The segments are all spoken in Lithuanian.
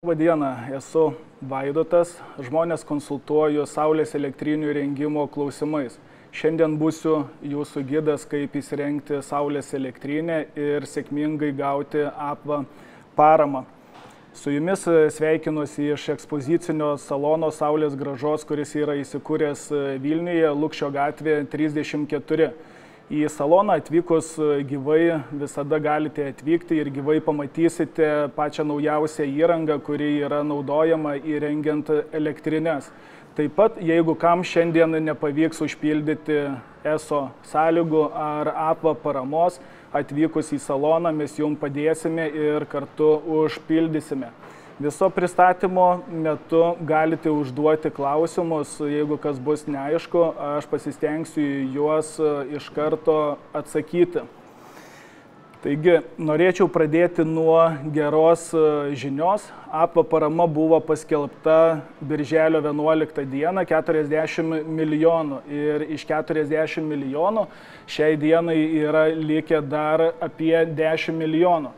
Labą dieną, esu Vaidotas, žmonės konsultuoju saulės elektrinių įrengimo klausimais. Šiandien būsiu jūsų gidas, kaip įsirengti saulės elektrinę ir sėkmingai gauti APVA paramą. Su jumis sveikinuosi iš ekspozicinio salono Saulės grąžos, kuris yra įsikūręs Vilniuje, Lukšio gatvė 34. Į saloną atvykus gyvai visada galite atvykti ir gyvai pamatysite pačią naujausią įrangą, kuri yra naudojama įrengiant elektrines. Taip pat, jeigu kam šiandien nepavyks užpildyti ESO sąlygų ar APVA paramos, atvykus į saloną mes jums padėsime ir kartu užpildysime. Viso pristatymo metu galite užduoti klausimus, jeigu kas bus neaišku, aš pasistengsiu juos iš karto atsakyti. Taigi, norėčiau pradėti nuo geros žinios. APVA parama buvo paskelbta birželio 11 dieną 40 milijonų ir iš 40 milijonų šiai dienai yra likę dar apie 10 milijonų.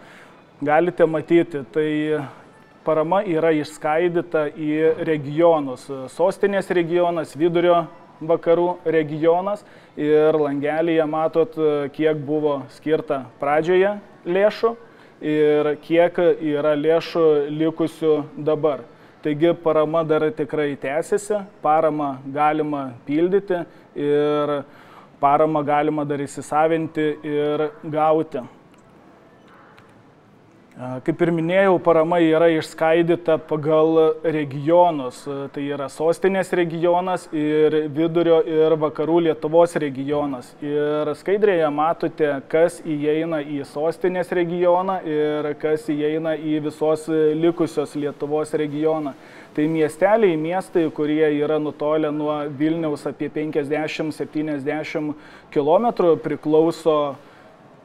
Galite matyti, tai parama yra išskaidyta į regionus. Sostinės regionas, vidurio vakarų regionas ir langelyje matot, kiek buvo skirta pradžioje lėšų ir kiek yra lėšų likusių dabar. Taigi parama dar tikrai tęsiasi, paramą galima pildyti ir paramą galima dar įsisavinti ir gauti. Kaip ir minėjau, parama yra išskaidyta pagal regionus. Tai yra sostinės regionas ir vidurio ir vakarų Lietuvos regionas. Ir skaidrėje matote, kas įeina į sostinės regioną ir kas įeina į visos likusios Lietuvos regioną. Tai miesteliai, miestai, kurie yra nutolę nuo Vilniaus apie 50-70 km, priklauso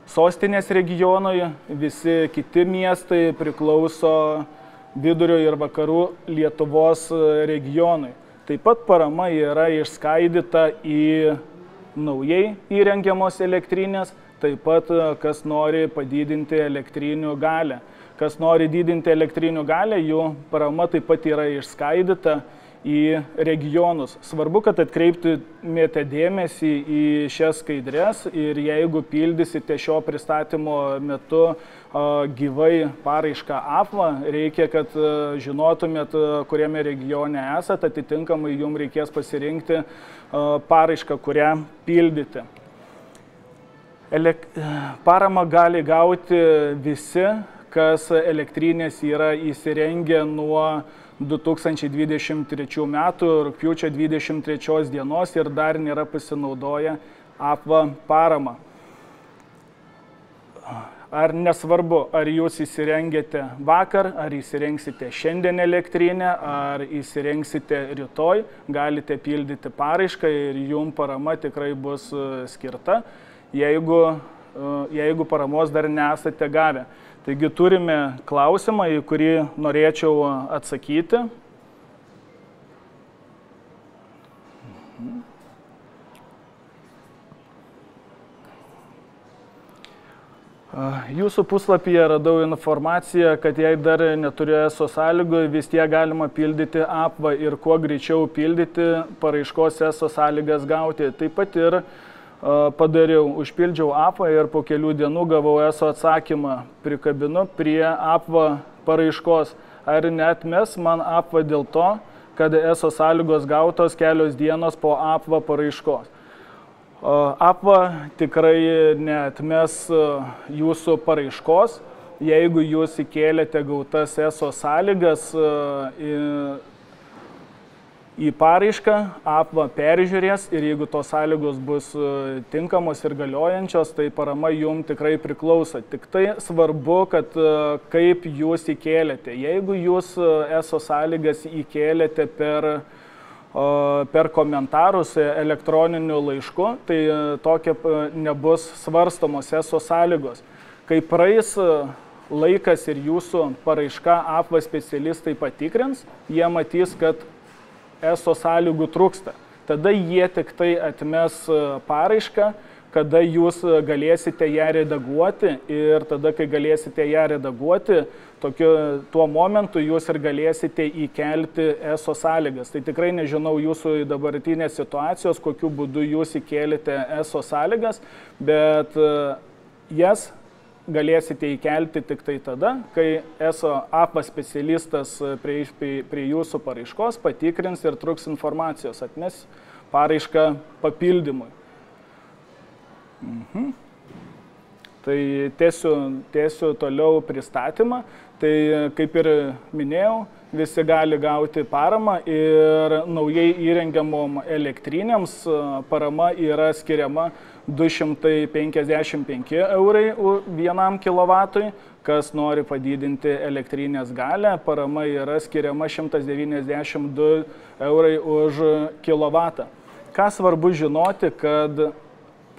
sostinės regionui, visi kiti miestai priklauso vidurio ir vakarų Lietuvos regionui. Taip pat parama yra išskaidyta į naujai įrengiamos elektrinės, taip pat kas nori padidinti elektrinių galią. Kas nori didinti elektrinių galią, jų parama taip pat yra išskaidyta į regionus. Svarbu, kad atkreiptumėte dėmesį į šias skaidres ir jeigu pildysite šio pristatymo metu gyvai paraišką APVA, reikia, kad žinotumėt, kuriame regione esate, atitinkamai jums reikės pasirinkti paraišką, kurią pildyti. Paramą gali gauti visi, kas elektrinės yra įsirengę nuo 2023 metų rugpjūčio 23 dienos ir dar nėra pasinaudoję APVA paramą. Ar nesvarbu, ar jūs įsirengėte vakar, ar įsirengsite šiandien elektrinę, ar įsirengsite rytoj, galite pildyti paraišką ir jums parama tikrai bus skirta, jeigu paramos dar nesate gavę. Taigi turime klausimą, į kurį norėčiau atsakyti. Jūsų puslapyje radau informaciją, kad jei dar neturėjo ESO sąlygų, vis tiek galima pildyti APVA ir kuo greičiau pildyti paraiškos ESO sąlygas gauti. Taip pat ir padariau, užpildžiau APVA ir po kelių dienų gavau ESO atsakymą, prikabinu prie APVA paraiškos. Ar neatmes man APVA dėl to, kad ESO sąlygos gautos kelios dienos po APVA paraiškos? APVA tikrai neatmes jūsų paraiškos, jeigu jūs įkėlėte gautas ESO sąlygas į paraišką, APVA peržiūrės ir jeigu tos sąlygos bus tinkamos ir galiojančios, tai parama jums tikrai priklauso. Tik tai svarbu, kad kaip jūs įkėlėte. Jeigu jūs ESO sąlygas įkėlėte per komentarus elektroniniu laišku, tai tokia nebus svarstomos ESO sąlygos. Kai praeis laikas ir jūsų paraiška APVA specialistai patikrins, jie matys, kad ESO sąlygų trūksta. Tada jie tik tai atmes paraišką, kada jūs galėsite ją redaguoti ir tada, kai galėsite ją redaguoti, tuo momentu jūs ir galėsite įkelti ESO sąlygas. Tai tikrai nežinau jūsų dabartinės situacijos, kokiu būdu jūs įkelite ESO sąlygas, bet jas galėsite įkelti tik tai tada, kai ESO APA specialistas prie jūsų paraiškos patikrins ir truks informacijos, atmes paraišką papildymui. Tai tęsiu toliau pristatymą. Tai kaip ir minėjau, visi gali gauti paramą ir naujai įrengiamom elektrinėms parama yra skiriama 255 eurai vienam kilovatui. Kas nori padidinti elektrinės galę, parama yra skiriama 192 eurai už kilovatą. Ką svarbu žinoti, kad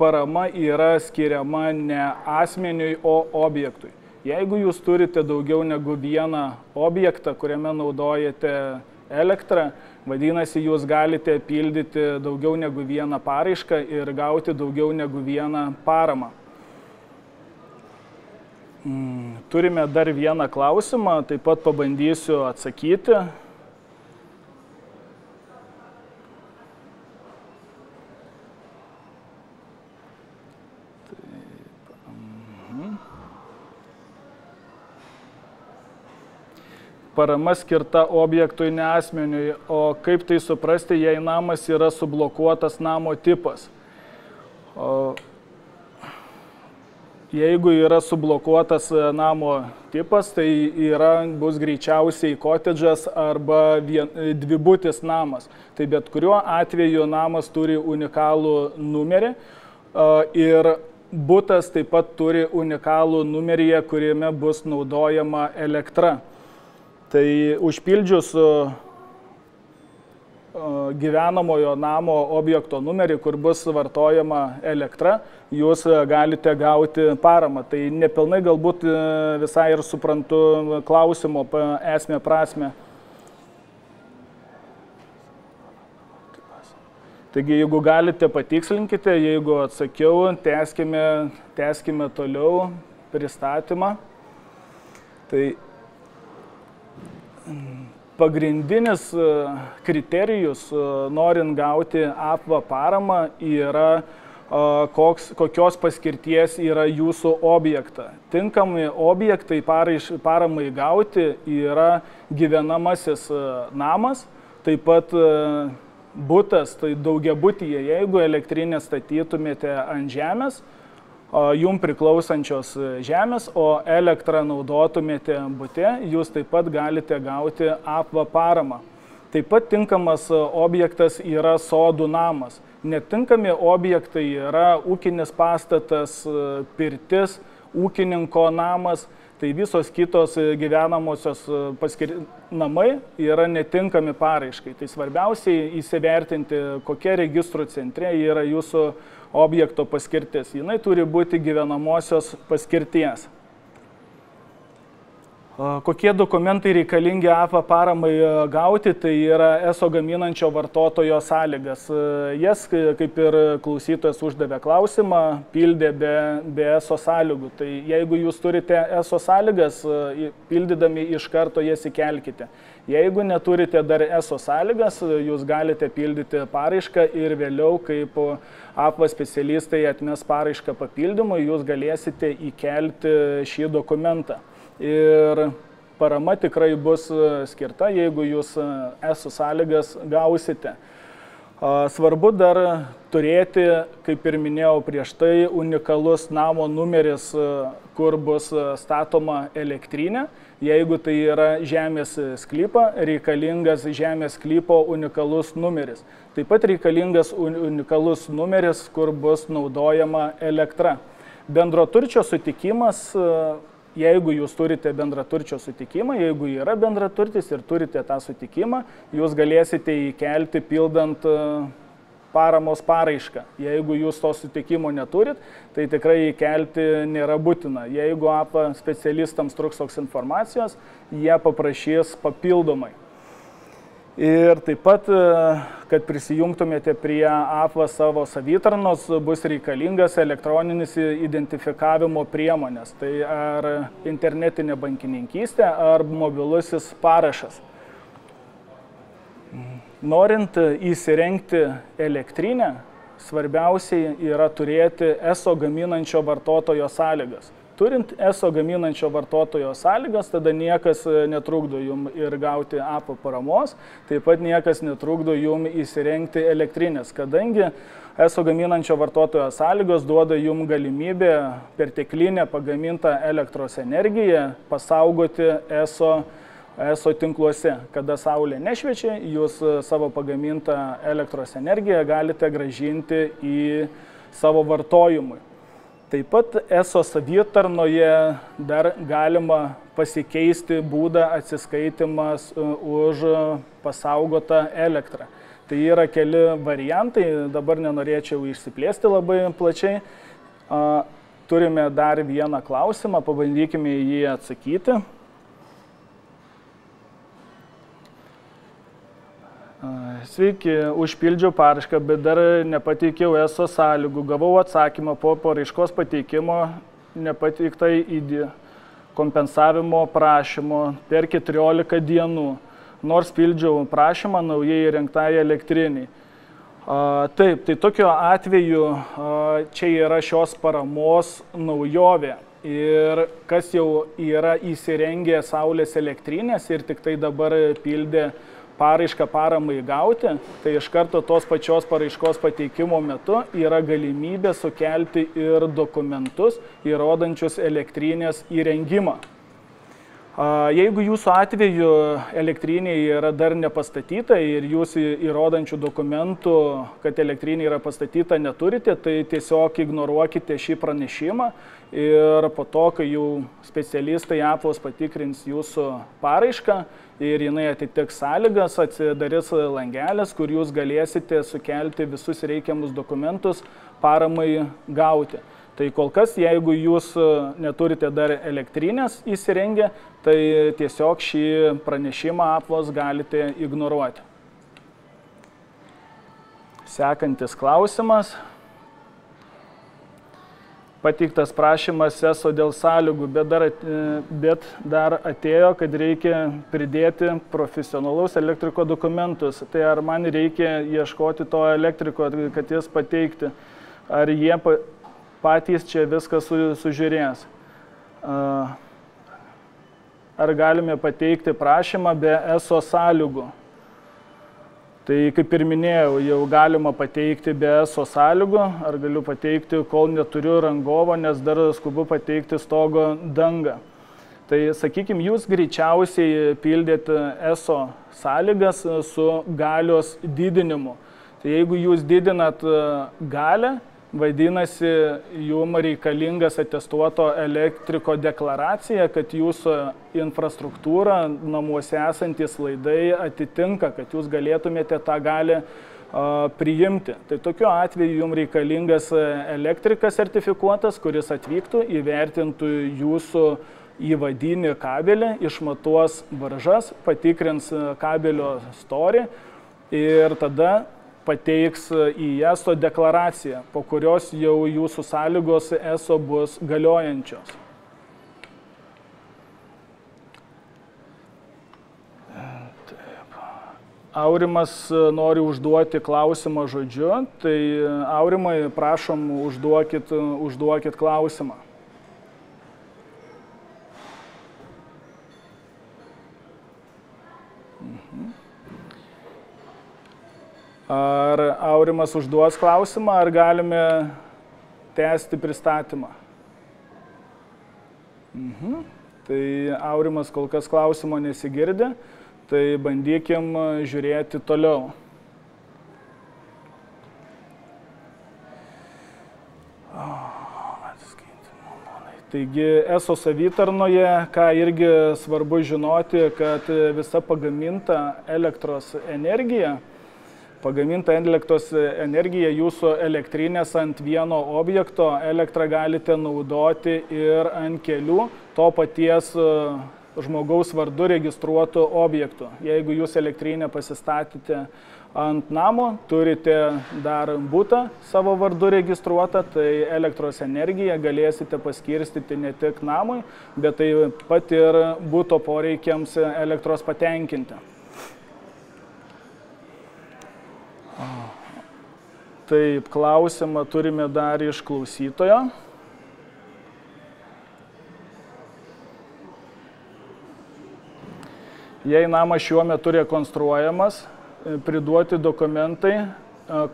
parama yra skiriama ne asmeniui, o objektui. Jeigu jūs turite daugiau negu vieną objektą, kuriame naudojate elektrą, vadinasi, jūs galite pildyti daugiau negu vieną paraišką ir gauti daugiau negu vieną paramą. Turime dar vieną klausimą, taip pat pabandysiu atsakyti. Parama skirta objektui, ne asmeniui, o kaip tai suprasti, jei namas yra sublokuotas namo tipas. Jeigu yra sublokuotas namo tipas, tai bus greičiausiai kotedžas arba dvibutis namas. Tai bet kuriuo atveju namas turi unikalų numerį ir butas taip pat turi unikalų numerį, kuriame bus naudojama elektra. Tai užpildžius gyvenamojo namo objekto numerį, kur bus vartojama elektra, jūs galite gauti paramą. Tai nepilnai galbūt visai ir suprantu klausimo esmę prasme. Taigi, jeigu galite, patikslinkite, jeigu atsakiau, tęskime toliau pristatymą. Tai pagrindinis kriterijus, norint gauti APVA paramą, yra kokios paskirties yra jūsų objektą. Tinkami objektai paramai gauti yra gyvenamasis namas, taip pat butas, tai daugiabutyje, jeigu elektrinę statytumėte ant žemės, jums priklausančios žemės, o elektrą naudotumėte bute, jūs taip pat galite gauti APVA paramą. Taip pat tinkamas objektas yra sodų namas. Netinkami objektai yra ūkinis pastatas, pirtis, ūkininko namas, tai visos kitos gyvenamosios namai yra netinkami paraiškai. Tai svarbiausiai įsivertinti, kokia registrų centre yra jūsų objekto paskirtis. Jinai turi būti gyvenamosios paskirties. Kokie dokumentai reikalingi APVA paramai gauti, tai yra ESO gaminančio vartotojo sąlygas. Jas, kaip ir klausytojas uždavė klausimą, pildė be ESO sąlygų. Tai jeigu jūs turite ESO sąlygas, pildydami iš karto jas įkelkite. Jeigu neturite dar ESO sąlygas, jūs galite pildyti paraišką ir vėliau, kaip APVA specialistai atmes paraišką papildymui, jūs galėsite įkelti šį dokumentą. Ir parama tikrai bus skirta, jeigu jūs ESO sąlygas gausite. Svarbu dar turėti, kaip ir minėjau prieš tai, unikalus namo numeris, kur bus statoma elektrinė. Jeigu tai yra žemės sklypa, reikalingas žemės sklypo unikalus numeris. Taip pat reikalingas unikalus numeris, kur bus naudojama elektra. Bendraturčio sutikimas. Jeigu jūs turite bendraturčio sutikimą, jeigu yra bendraturtis ir turite tą sutikimą, jūs galėsite įkelti pildant paramos paraišką. Jeigu jūs to sutikimo neturit, tai tikrai įkelti nėra būtina. Jeigu APVA specialistams truks toks informacijos, jie paprašys papildomai. Ir taip pat, kad prisijungtumėte prie AFVA savo savitarnos, bus reikalingas elektroninis identifikavimo priemonės. Tai ar internetinė bankininkystė, ar mobilusis parašas. Norint įsirengti elektrinę, svarbiausiai yra turėti ESO gaminančio vartotojo sąlygas. Turint ESO gaminančio vartotojo sąlygas, tada niekas netrukdo jum ir gauti APA paramos, taip pat niekas netrukdo jum įsirengti elektrinės, kadangi ESO gaminančio vartotojo sąlygos duoda jum galimybę perteklinę pagamintą elektros energiją pasaugoti ESO tinkluose. Kada saulė nešviečia, jūs savo pagamintą elektros energiją galite grąžinti į savo vartojimui. Taip pat ESO savitarnoje dar galima pasikeisti būdą atsiskaitimas už pasaugotą elektrą. Tai yra keli variantai, dabar nenorėčiau išsiplėsti labai plačiai. Turime dar vieną klausimą, pabandykime jį atsakyti. Sveiki, užpildžiau paraišką, bet dar nepateikiau ESO sąlygų. Gavau atsakymą po paraiškos pateikimo nepateiktai ID kompensavimo prašymo per 14 dienų, nors pildžiau prašymą naujai įrengtai elektriniai. Taip, tai tokiu atveju čia yra šios paramos naujovė. Ir kas jau yra įsirengę saulės elektrinės ir tik tai dabar pildė paraišką paramai gauti, tai iš karto tos pačios paraiškos pateikimo metu yra galimybė sukelti ir dokumentus įrodančius elektrinės įrengimą. Jeigu jūsų atveju elektrinė yra dar nepastatyta ir jūs įrodančių dokumentų, kad elektrinė yra pastatyta, neturite, tai tiesiog ignoruokite šį pranešimą ir po to, kai jau specialistai APVOS patikrins jūsų paraišką ir jinai atitiks sąlygas, atsidarys langelis, kur jūs galėsite sukelti visus reikiamus dokumentus paramai gauti. Tai kol kas, jeigu jūs neturite dar elektrinės įsirengę, tai tiesiog šį pranešimą APVOS galite ignoruoti. Sekantis klausimas. Pateiktas prašymas ESO dėl sąlygų, bet dar atėjo, kad reikia pridėti profesionalaus elektriko dokumentus. Tai ar man reikia ieškoti to elektriko, kad jis pateikti, ar jie patys čia viską sužiūrės. Ar galime pateikti prašymą be ESO sąlygų? Tai kaip ir minėjau, jau galima pateikti be ESO sąlygų, ar galiu pateikti, kol neturiu rangovo, nes dar skubu pateikti stogo dangą. Tai sakykime, jūs greičiausiai pildėte ESO sąlygas su galios didinimu. Tai jeigu jūs didinat galę, vadinasi, jums reikalingas atestuoto elektriko deklaracija, kad jūsų infrastruktūra, namuose esantis laidai atitinka, kad jūs galėtumėte tą galę priimti. Tai tokiu atveju jums reikalingas elektrikas sertifikuotas, kuris atvyktų, įvertintų jūsų įvadinį kabelį, išmatuos varžas, patikrins kabelio storį ir tada pateiks į ESO deklaraciją, po kurios jau jūsų sąlygos ESO bus galiojančios. Aurimas nori užduoti klausimą žodžiu, tai Aurimai, prašom, užduokit klausimą. Ar Aurimas užduos klausimą, ar galime tęsti pristatymą? Tai Aurimas kol kas klausimo nesigirdi, tai bandykim žiūrėti toliau. Taigi ESO savitarnoje, ką irgi svarbu žinoti, kad visa pagaminta elektros energija jūsų elektrinės ant vieno objekto, elektrą galite naudoti ir ant kelių to paties žmogaus vardu registruotų objektų. Jeigu jūs elektrinę pasistatėte ant namo, turite dar butą savo vardu registruotą, tai elektros energiją galėsite paskirstyti ne tik namui, bet taip pat ir buto poreikiams elektros patenkinti. Taip, klausimą turime dar iš klausytojo. Jei namas šiuo metu rekonstruojamas, priduoti dokumentai,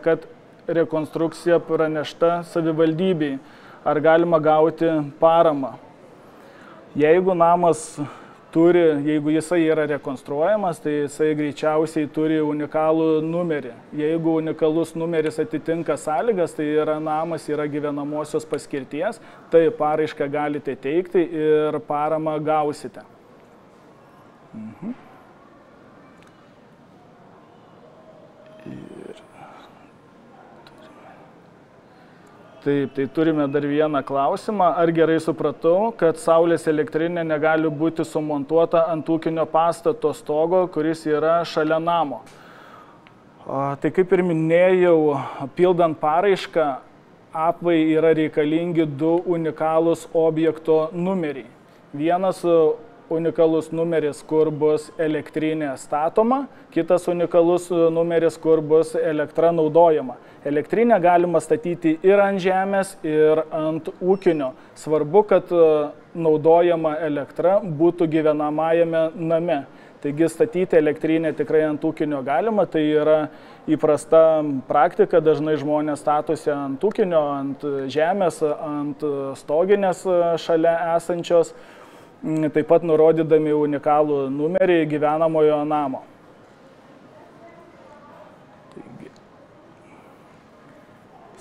kad rekonstrukcija pranešta savivaldybei. Ar galima gauti paramą? Jeigu namas jeigu jisai yra rekonstruojamas, tai jisai greičiausiai turi unikalų numerį. Jeigu unikalus numeris atitinka sąlygas, tai namas yra gyvenamosios paskirties, tai paraišką galite teikti ir paramą gausite. Taip, tai turime dar vieną klausimą. Ar gerai supratau, kad saulės elektrinė negali būti sumontuota ant ūkinio pastato stogo, kuris yra šalia namo? Tai kaip ir minėjau, pildant paraišką, apvai yra reikalingi du unikalūs objekto numeriai. Vienas unikalus numeris, kur bus elektrinė statoma, kitas unikalus numeris, kur bus elektra naudojama. Elektrinę galima statyti ir ant žemės, ir ant ūkinio. Svarbu, kad naudojama elektra būtų gyvenamajame name. Taigi statyti elektrinę tikrai ant ūkinio galima, tai yra įprasta praktika, dažnai žmonės statosi ant ūkinio, ant žemės, ant stoginės šalia esančios, taip pat nurodydami unikalų numerį gyvenamojo namo.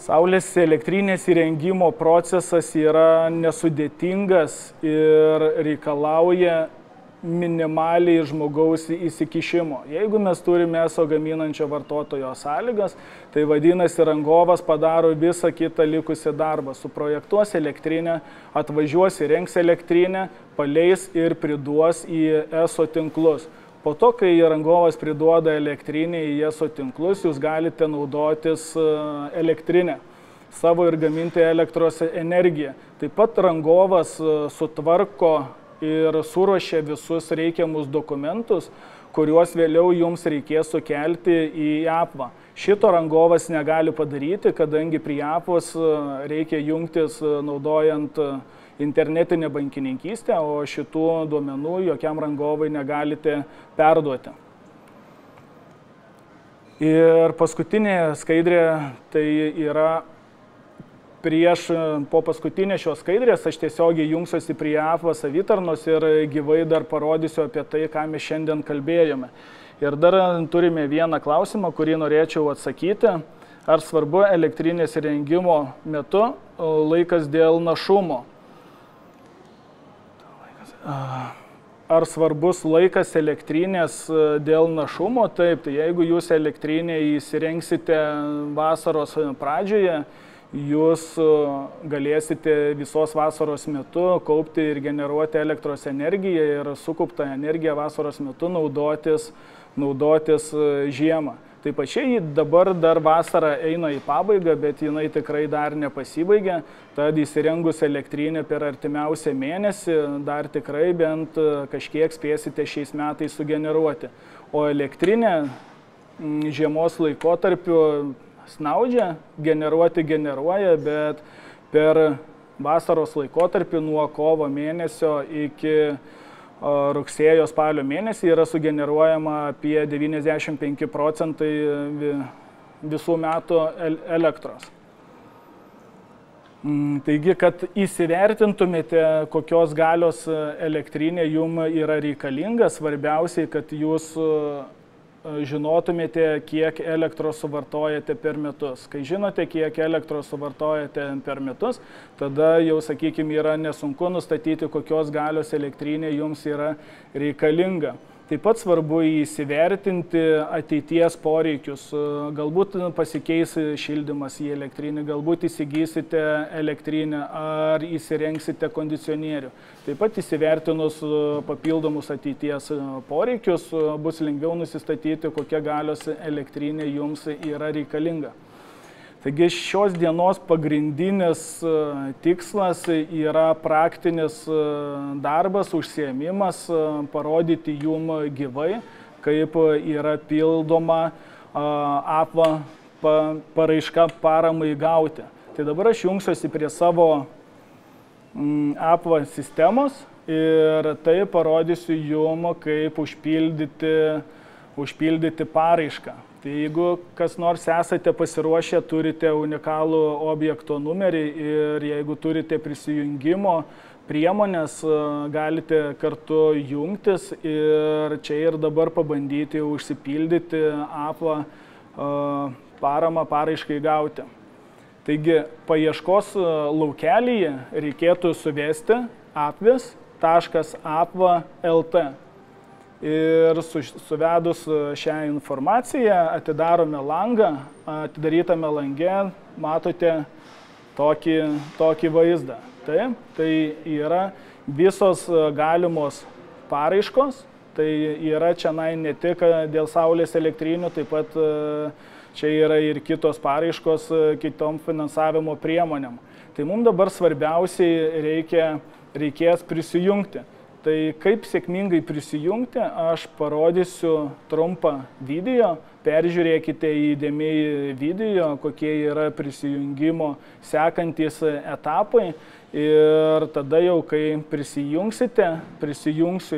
Saulės elektrinės įrengimo procesas yra nesudėtingas ir reikalauja minimaliai žmogaus įsikišimo. Jeigu mes turime ESO gaminančio vartotojo sąlygas, tai vadinasi, rangovas padaro visą kitą likusį darbą. Suprojektuos elektrinę, atvažiuos įrengs elektrinę, paleis ir priduos į ESO tinklus. Po to, kai rangovas priduoda elektrinę į ESO tinklus, jūs galite naudotis elektrinę savo ir gaminti elektros energiją. Taip pat rangovas sutvarko ir suruošia visus reikiamus dokumentus, kuriuos vėliau jums reikės sukelti į apvą. Šito rangovas negali padaryti, kadangi prie apvos reikia jungtis naudojant internetinę bankininkystę, o šitų duomenų jokiam rangovai negalite perduoti. Ir paskutinė skaidrė, tai yra po paskutinės šios skaidrės aš tiesiogiai jungsiuosi prie apva savitarnos ir gyvai dar parodysiu apie tai, ką mes šiandien kalbėjome. Ir dar turime vieną klausimą, kurį norėčiau atsakyti. Ar svarbu elektrinės įrengimo metu laikas dėl našumo? Ar svarbus laikas elektrinės dėl našumo? Taip, tai jeigu jūs elektrinę įsirengsite vasaros pradžioje, jūs galėsite visos vasaros metu kaupti ir generuoti elektros energiją ir sukauptą energiją vasaros metu naudotis žiemą. Taip pačiai dabar dar vasara eina į pabaigą, bet jinai tikrai dar nepasibaigė, tad įsirengus elektrinę per artimiausią mėnesį dar tikrai bent kažkiek spėsite šiais metais sugeneruoti. O elektrinė žiemos laikotarpiu snaudžia, generuoja, bet per vasaros laikotarpį nuo kovo mėnesio iki rugsėjo spalio mėnesį yra sugeneruojama apie 95% visų metų elektros. Taigi, kad įsivertintumėte, kokios galios elektrinė jums yra reikalinga, svarbiausiai, kad jūs žinotumėte, kiek elektros suvartojate per metus. Kai žinote, kiek elektros suvartojate per metus, tada jau, sakykime, yra nesunku nustatyti, kokios galios elektrinė jums yra reikalinga. Taip pat svarbu įsivertinti ateities poreikius. Galbūt pasikeis šildymas į elektrinį, galbūt įsigysite elektrinę ar įsirengsite kondicionierių. Taip pat įsivertinus papildomus ateities poreikius bus lengviau nusistatyti, kokia galios elektrinė jums yra reikalinga. Taigi šios dienos pagrindinis tikslas yra praktinis darbas, užsiėmimas, parodyti jum gyvai, kaip yra pildoma APVA paraiška paramai gauti. Tai dabar aš jungsiuosi prie savo APVA sistemos ir tai parodysiu jum, kaip užpildyti paraišką. Tai jeigu kas nors esate pasiruošę, turite unikalų objekto numerį ir jeigu turite prisijungimo priemonės, galite kartu jungtis ir čia ir dabar pabandyti užsipildyti APVA paramą paraiškai gauti. Taigi paieškos laukelyje reikėtų suvesti apvis.apva.lt. Ir suvedus šią informaciją atidarome langą, atidarytame lange matote tokį vaizdą. Tai yra visos galimos paraiškos, tai yra čia ne tik dėl saulės elektrinių, taip pat čia yra ir kitos paraiškos kitom finansavimo priemonėm. Tai mums dabar svarbiausiai reikės prisijungti. Tai kaip sėkmingai prisijungti, aš parodysiu trumpą video, peržiūrėkite įdėmiai video, kokie yra prisijungimo sekantys etapai ir tada jau, kai prisijungsiu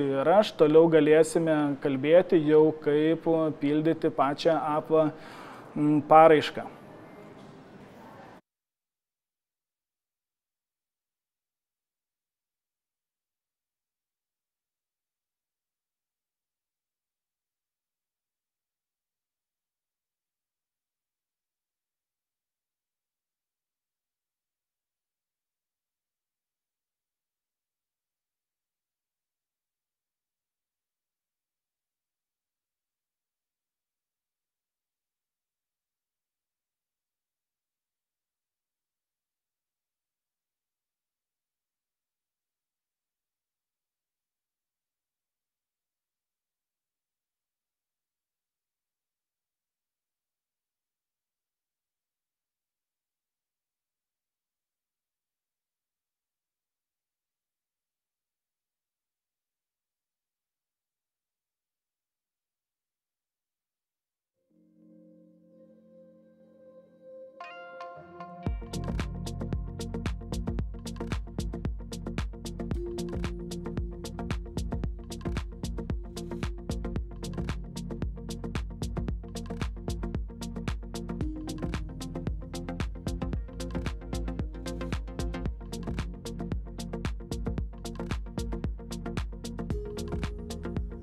ir aš, toliau galėsime kalbėti jau, kaip pildyti pačią APVA paraišką.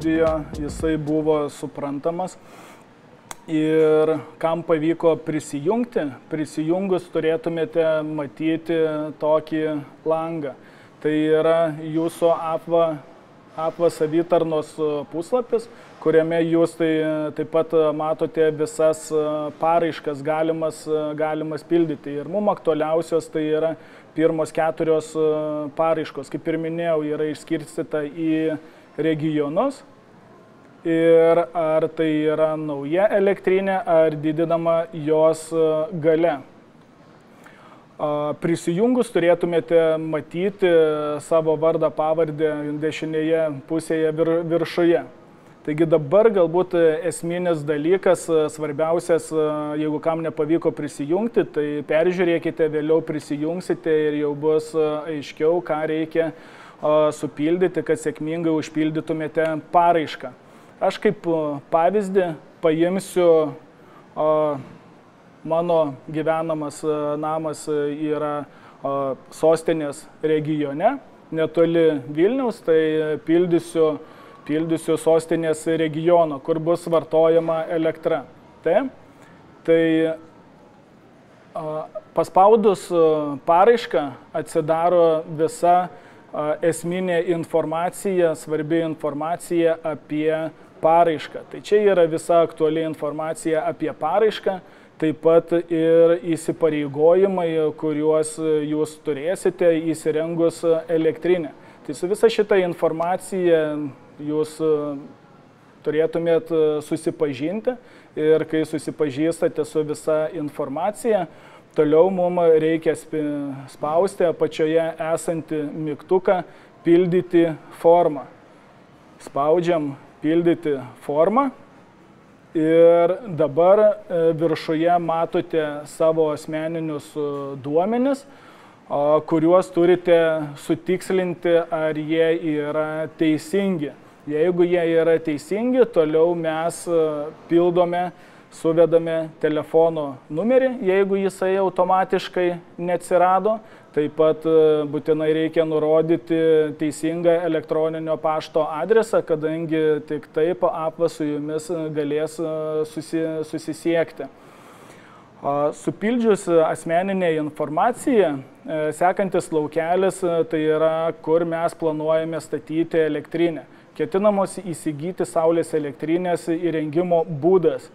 Jisai buvo suprantamas ir kam pavyko prisijungus turėtumėte matyti tokį langą. Tai yra jūsų APVA savitarnos puslapis, kuriame jūs taip pat matote visas paraiškas galimas pildyti. Ir mums aktualiausios tai yra pirmos 4 paraiškos. Kaip ir minėjau, yra išskirstyta į regionus. Ir ar tai yra nauja elektrinė, ar didinama jos galia. Prisijungus turėtumėte matyti savo vardą pavardę dešinėje pusėje viršuje. Taigi dabar galbūt esminis dalykas, svarbiausias, jeigu kam nepavyko prisijungti, tai peržiūrėkite, vėliau prisijungsite ir jau bus aiškiau, ką reikia supildyti, kad sėkmingai užpildytumėte paraišką. Aš kaip pavyzdį paimsiu, mano gyvenamas namas yra sostinės regione, netoli Vilniaus, tai pildysiu sostinės regiono, kur bus vartojama elektra. Tai paspaudus paraišką atsidaro visa esminė informacija, svarbi informacija apie paraišką. Tai čia yra visa aktuali informacija apie paraišką, taip pat ir įsipareigojimai, kuriuos jūs turėsite įsirengus elektrinę. Tai su visa šita informacija jūs turėtumėt susipažinti ir kai susipažįstate su visa informacija, toliau mums reikia spausti apačioje esantį mygtuką pildyti formą. Spaudžiam pildyti formą ir dabar viršuje matote savo asmeninius duomenis, kuriuos turite sutikslinti, ar jie yra teisingi. Jeigu jie yra teisingi, toliau mes pildome, suvedame telefono numerį, jeigu jisai automatiškai neatsirado. Taip pat būtinai reikia nurodyti teisingą elektroninio pašto adresą, kadangi tik taip apvas su jumis galės susisiekti. Supildžius asmeninę informaciją, sekantis laukelis tai yra, kur mes planuojame statyti elektrinę. Ketinamos įsigyti saulės elektrinės įrengimo būdas.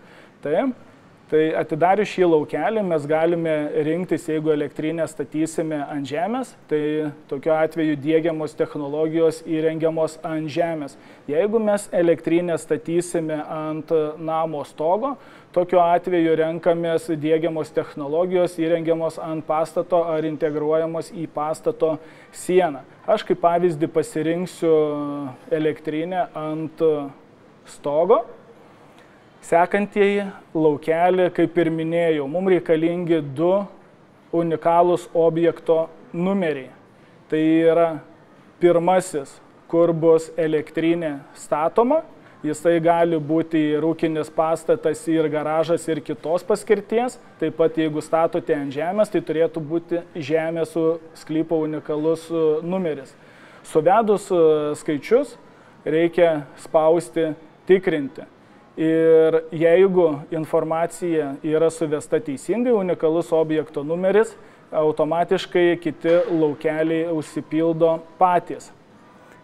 Tai atidarius šį laukelį mes galime rinktis, jeigu elektrinę statysime ant žemės, tai tokiu atveju diegiamos technologijos įrengiamos ant žemės. Jeigu mes elektrinę statysime ant namo stogo, tokiu atveju renkamės diegiamos technologijos įrengiamos ant pastato ar integruojamos į pastato sieną. Aš kaip pavyzdį pasirinksiu elektrinę ant stogo. Sekantieji laukelį, kaip ir minėjau, mums reikalingi 2 unikalūs objekto numeriai. Tai yra pirmasis, kur bus elektrinė statoma. Jisai gali būti ir ūkinis pastatas, ir garažas, ir kitos paskirties. Taip pat, jeigu statote ant žemės, tai turėtų būti žemės su sklypo unikalus numeris. Suvedus skaičius, reikia spausti tikrinti. Ir jeigu informacija yra suvesta teisingai, unikalus objekto numeris, automatiškai kiti laukeliai užsipildo patys.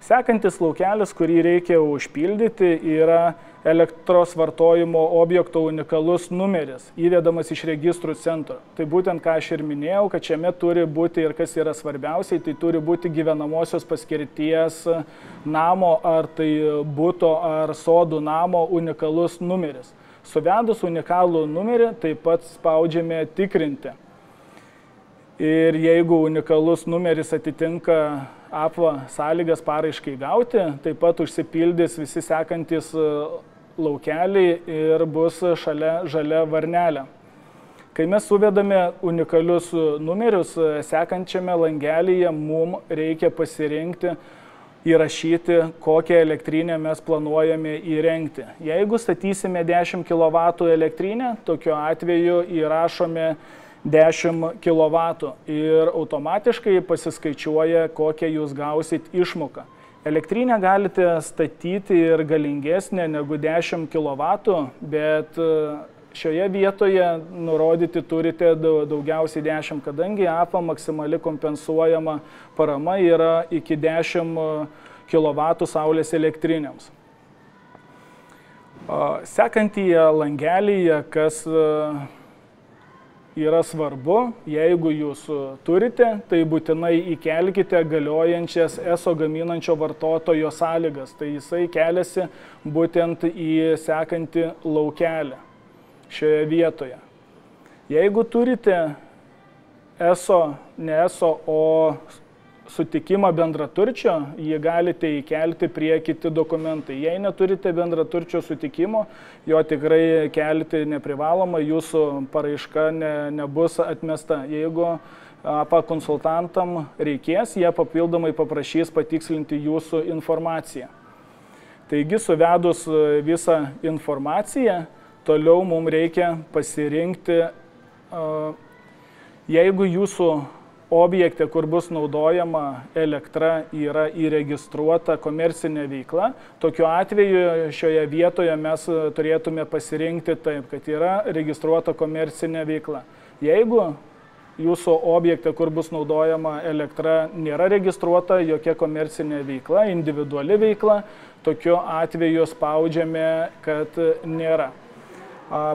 Sekantis laukelis, kurį reikia užpildyti, yra elektros vartojimo objekto unikalus numeris, įvedamas iš registrų centro. Tai būtent, ką aš ir minėjau, kad šiame turi būti ir kas yra svarbiausiai, tai turi būti gyvenamosios paskirties namo, ar tai buto ar sodų namo unikalus numeris. Suvedus unikalų numerį, taip pat spaudžiame tikrinti. Ir jeigu unikalus numeris atitinka apva sąlygas paraiškai gauti, taip pat užsipildys visi sekantis laukeliai ir bus šalia žalia varnelė. Kai mes suvedame unikalius numerius, sekančiame langelyje mums reikia pasirinkti, įrašyti, kokią elektrinę mes planuojame įrengti. Jeigu statysime 10 kW elektrinę, tokiu atveju įrašome 10 kW ir automatiškai pasiskaičiuoja, kokią jūs gausit išmoką. Elektrinę galite statyti ir galingesnę negu 10 kW, bet šioje vietoje nurodyti turite daugiausiai 10, kadangi APA maksimali kompensuojama parama yra iki 10 kW saulės elektrinėms. Sekantyje langelyje, kas yra svarbu, jeigu jūs turite, tai būtinai įkelkite galiojančias ESO gaminančio vartotojo sąlygas. Tai jisai keliasi būtent į sekantį laukelį šioje vietoje. Jeigu turite ESO, ne ESO, o sutikimą bendraturčio, jį galite įkelti prie kiti dokumentai. Jei neturite bendraturčio sutikimo, jo tikrai kelti neprivaloma, jūsų paraiška nebus atmesta. Jeigu APA konsultantam reikės, jie papildomai paprašys patikslinti jūsų informaciją. Taigi, suvedus visą informaciją, toliau mums reikia pasirinkti, jeigu jūsų objekte, kur bus naudojama elektra, yra įregistruota komercinė veikla. Tokiu atveju šioje vietoje mes turėtume pasirinkti taip, kad yra registruota komercinė veikla. Jeigu jūsų objekte, kur bus naudojama elektra, nėra registruota jokia komercinė veikla, individuali veikla, tokiu atveju spaudžiame, kad nėra.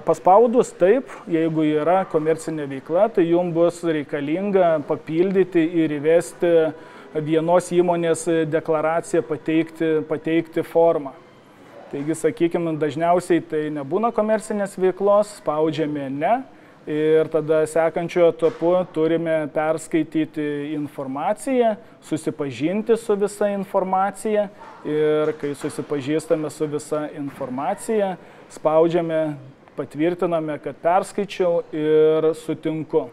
Paspaudus taip, jeigu yra komercinė veikla, tai jums bus reikalinga papildyti ir įvesti vienos įmonės deklaraciją, pateikti formą. Taigi, sakykime, dažniausiai tai nebūna komercinės veiklos, spaudžiame ne ir tada sekančiu etapu turime perskaityti informaciją, susipažinti su visa informacija ir kai susipažįstame su visa informacija, spaudžiame, patvirtiname, kad perskaičiau ir sutinku.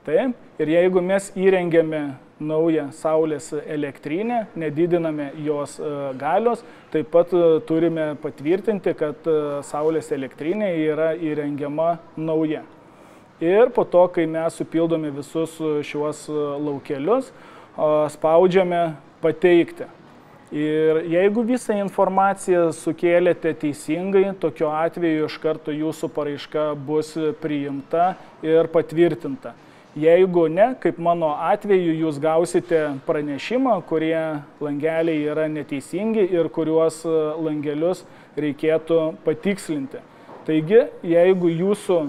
Taip, ir jeigu mes įrengėme naują saulės elektrinę, nedidiname jos galios, taip pat turime patvirtinti, kad saulės elektrinė yra įrengiama nauja. Ir po to, kai mes supildome visus šiuos laukelius, spaudžiame pateikti. Ir jeigu visą informaciją sukėlėte teisingai, tokiu atveju iš karto jūsų paraiška bus priimta ir patvirtinta. Jeigu ne, kaip mano atveju, jūs gausite pranešimą, kurie langeliai yra neteisingi ir kuriuos langelius reikėtų patikslinti. Taigi, jeigu jūsų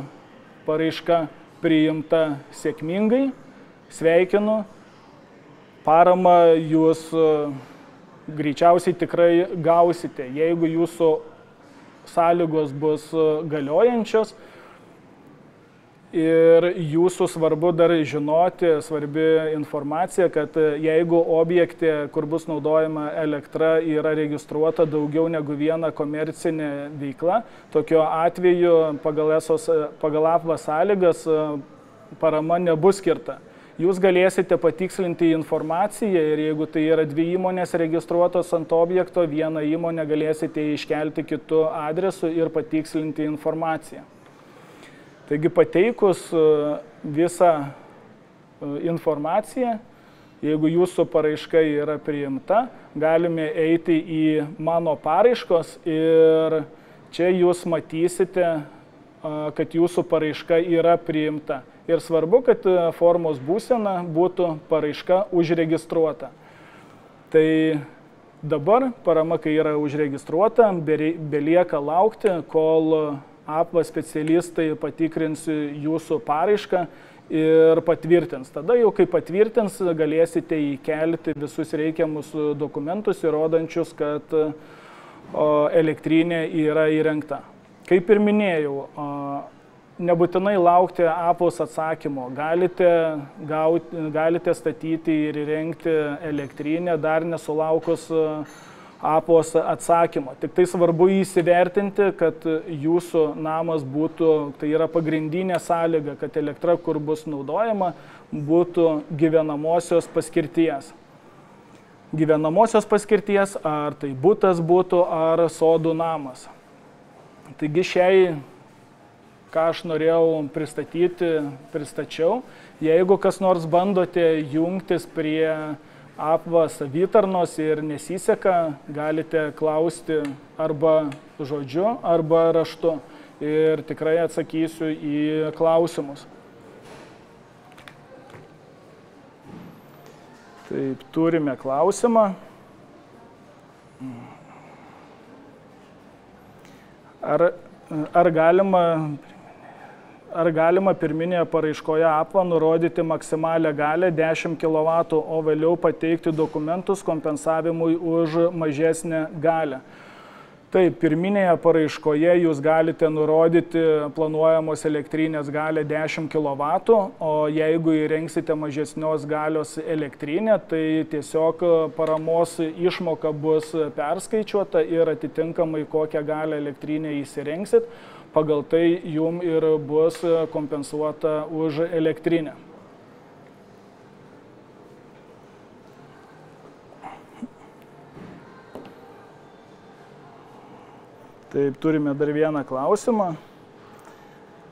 paraiška priimta sėkmingai, sveikinu, paramą jūs greičiausiai tikrai gausite. Jeigu jūsų sąlygos bus galiojančios ir jūsų svarbu dar žinoti, svarbi informacija, kad jeigu objekte, kur bus naudojama elektra, yra registruota daugiau negu viena komercinė veikla, tokiu atveju pagal APVA sąlygas parama nebus skirta. Jūs galėsite patikslinti informaciją ir jeigu tai yra dvi įmonės registruotos ant objekto, vieną įmonę galėsite iškelti kitu adresu ir patikslinti informaciją. Taigi pateikus visą informaciją, jeigu jūsų paraiška yra priimta, galime eiti į mano paraiškos ir čia jūs matysite, kad jūsų paraiška yra priimta. Ir svarbu, kad formos būsena būtų paraiška užregistruota. Tai dabar parama, kai yra užregistruota, belieka laukti, kol APVA specialistai patikrins jūsų paraišką ir patvirtins. Tada jau, kai patvirtins, galėsite įkelti visus reikiamus dokumentus, įrodančius, kad elektrinė yra įrengta. Kaip ir minėjau, nebūtinai laukti APVOS atsakymo. Galite statyti ir įrengti elektrinę dar nesulaukus APVOS atsakymo. Tik tai svarbu įsivertinti, kad jūsų namas būtų, tai yra pagrindinė sąlyga, kad elektra, kur bus naudojama, būtų gyvenamosios paskirties. Gyvenamosios paskirties, ar tai butas būtų, ar sodų namas. Taigi ką aš norėjau pristatyti, pristačiau. Jeigu kas nors bandote jungtis prie APVA savitarnos ir nesiseka, galite klausti arba žodžiu, arba raštu. Ir tikrai atsakysiu į klausimus. Taip, turime klausimą. Ar galima pirminėje paraiškoje APVA nurodyti maksimalią galią 10 kW, o vėliau pateikti dokumentus kompensavimui už mažesnę galią? Taip, pirminėje paraiškoje jūs galite nurodyti planuojamos elektrinės galę 10 kW, o jeigu įrengsite mažesnios galios elektrinę, tai tiesiog paramos išmoka bus perskaičiuota ir atitinkamai kokią galią elektrinę įsirengsit, pagal tai jum ir bus kompensuota už elektrinę. Taip, turime dar vieną klausimą.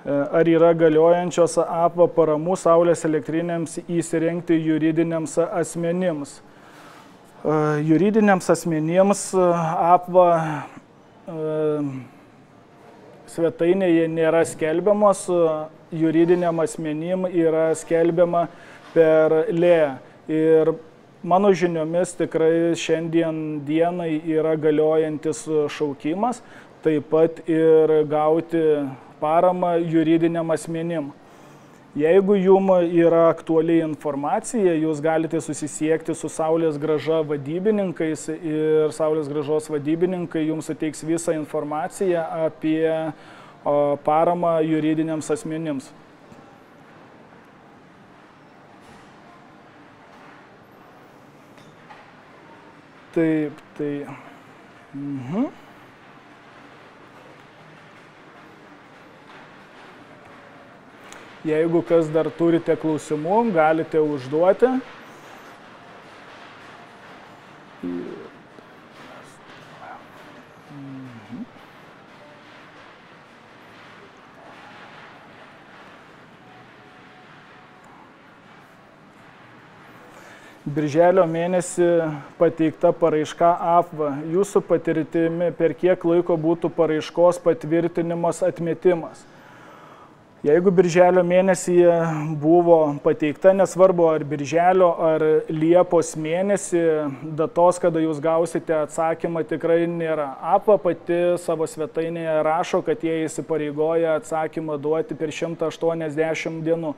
Ar yra galiojančios APVA paramų saulės elektrinėms įsirengti juridiniams asmenims? Juridiniams asmenims APVA svetainėje nėra skelbiamos, juridiniam asmenim yra skelbiama per LEA. Ir mano žiniomis tikrai šiandien dienai yra galiojantis šaukimas, taip pat ir gauti paramą juridiniam asmenim. Jeigu jums yra aktuali informacija, jūs galite susisiekti su Saulės grąža vadybininkais ir Saulės grąžos vadybininkai jums suteiks visą informaciją apie paramą juridiniams asmenims. Taip, tai. Jeigu kas dar turite klausimų, galite užduoti. Birželio mėnesį pateikta paraiška AFVA. Jūsų patirtimi, per kiek laiko būtų paraiškos patvirtinimas atmetimas? Jeigu birželio mėnesį buvo pateikta, nesvarbu ar birželio ar Liepos mėnesį, datos, kada jūs gausite atsakymą, tikrai nėra. AFVA pati savo svetainėje rašo, kad jie įsipareigoja atsakymą duoti per 180 dienų.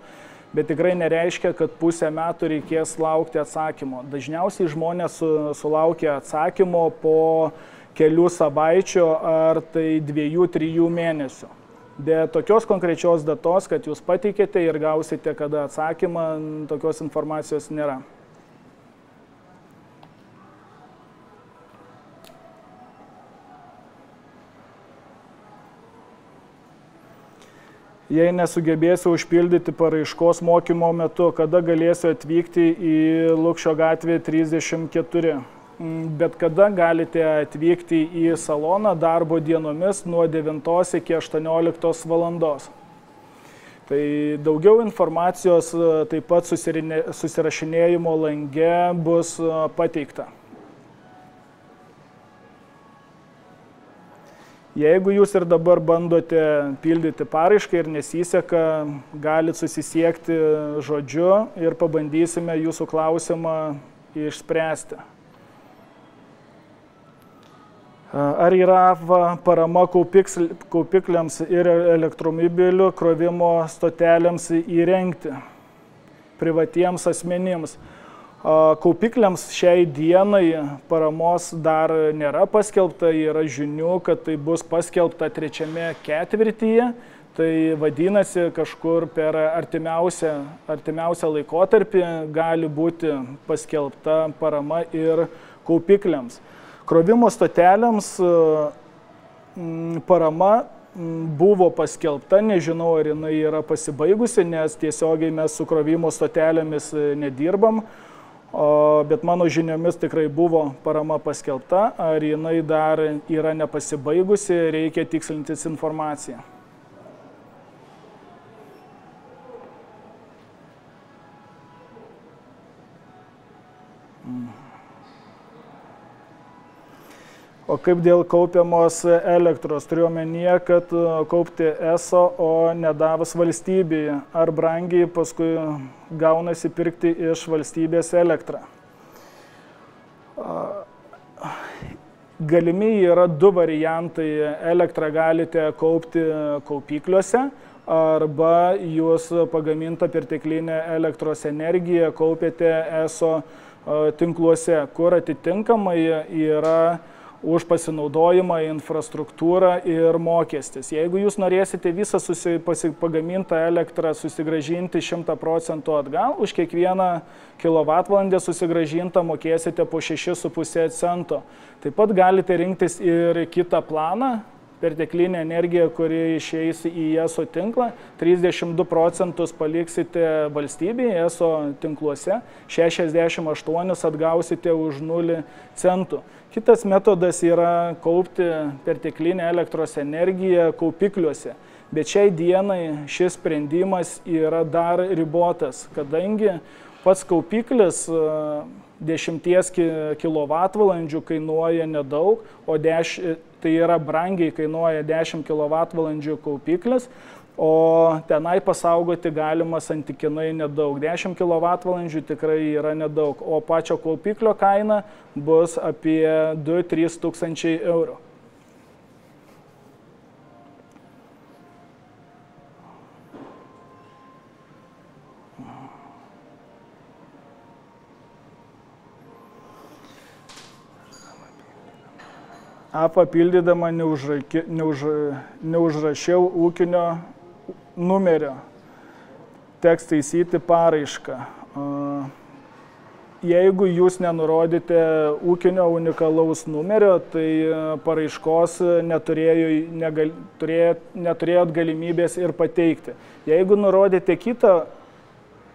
Bet tikrai nereiškia, kad pusę metų reikės laukti atsakymo. Dažniausiai žmonės sulaukia atsakymo po kelių savaičių ar tai 2-3 mėnesių. Bet tokios konkrečios datos, kad jūs pateikėte ir gausite kada atsakymą, tokios informacijos nėra. Jei nesugebėsiu užpildyti paraiškos mokymo metu, kada galėsiu atvykti į Lukšio gatvę 34. Bet kada galite atvykti į saloną darbo dienomis nuo 9 iki 18 valandos. Tai daugiau informacijos taip pat susirašinėjimo lange bus pateikta. Jeigu jūs ir dabar bandote pildyti paraišką ir nesiseka, galite susisiekti žodžiu ir pabandysime jūsų klausimą išspręsti. Ar yra parama kaupikliams ir elektromobilių krovimo stotelėms įrengti privatiems asmenims? Kaupikliams šiai dienai paramos dar nėra paskelbta, yra žinių, kad tai bus paskelbta 3 ketvirtyje, tai vadinasi kažkur per artimiausią laikotarpį gali būti paskelbta parama ir kaupikliams. Krovimo stotelėms parama buvo paskelbta, nežinau, ar jinai yra pasibaigusi, nes tiesiogiai mes su krovimo stotelėmis nedirbam, bet mano žiniomis tikrai buvo parama paskelbta, ar jinai dar yra nepasibaigusi, reikia tikslintis informaciją. O kaip dėl kaupiamos elektros? Turiu omenyje, kad kaupti ESO, o nedavus valstybei. Ar brangiai paskui gaunasi pirkti iš valstybės elektrą? Galimi yra 2 variantai. Elektrą galite kaupti kaupikliuose arba jūs pagamintą perteklinę elektros energiją kaupiate ESO tinkluose, kur atitinkamai yra už pasinaudojimą infrastruktūrą ir mokestis. Jeigu jūs norėsite visą pagamintą elektrą susigrąžinti 100% atgal, už kiekvieną kilovatvalandę susigrąžintą mokėsite po 6,5 cento. Taip pat galite rinktis ir kitą planą, perteklinę energiją, kuri išeis į ESO tinklą, 32% paliksite valstybei ESO tinkluose, 68 atgausite už 0 centų. Kitas metodas yra kaupti perteklinę elektros energiją kaupikliuose, bet šiai dienai šis sprendimas yra dar ribotas, kadangi pats kaupiklis 10 kWh kainuoja nedaug, o tai yra brangiai kainuoja 10 kWh kaupiklis, o tenai pasaugoti galima santykinai nedaug. 10 kWh tikrai yra nedaug, o pačio kaupiklio kaina bus apie 2-3 tūkstančiai eurų. Papildydama neužrašiau ūkinio numerio. Teks taisyti paraišką. Jeigu jūs nenurodite ūkinio unikalaus numerio, tai paraiškos neturėjot galimybės ir pateikti. Jeigu nurodėte kitą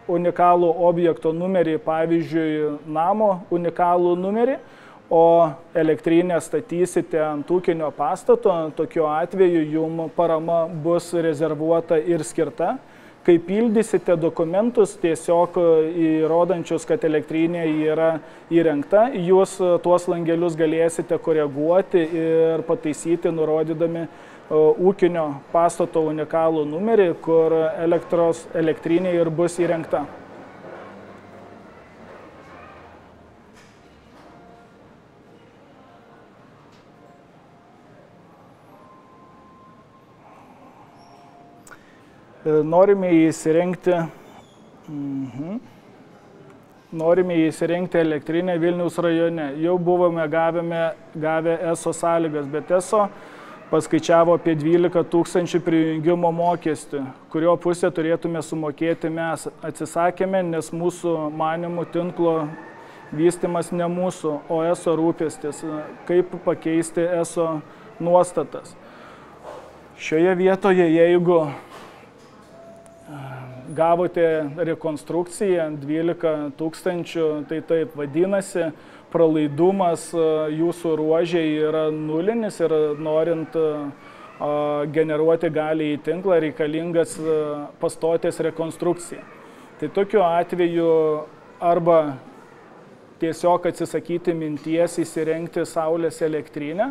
unikalų objekto numerį, pavyzdžiui, namo unikalų numerį, o elektrinę statysite ant ūkinio pastato, tokiu atveju jums parama bus rezervuota ir skirta. Kai pildysite dokumentus tiesiog įrodančius, kad elektrinė yra įrengta, jūs tuos langelius galėsite koreguoti ir pataisyti, nurodydami ūkinio pastato unikalų numerį, kur elektrinė ir bus įrengta. Norime įsirengti elektrinę Vilniaus rajone. Jau buvome gavę ESO sąlygas, bet ESO paskaičiavo apie 12 tūkstančių prijungimo mokestį, kurio pusę turėtume sumokėti mes. Atsisakėme, nes mūsų manimų tinklo vystimas ne mūsų, o ESO rūpestis. Kaip pakeisti ESO nuostatas? Šioje vietoje, jeigu gavote rekonstrukciją 12 tūkstančių, tai taip vadinasi, pralaidumas jūsų ruožė yra nulinis ir norint generuoti gali į tinklą reikalingas pastotės rekonstrukcija. Tai tokiu atveju arba tiesiog atsisakyti minties įsirengti saulės elektrinę,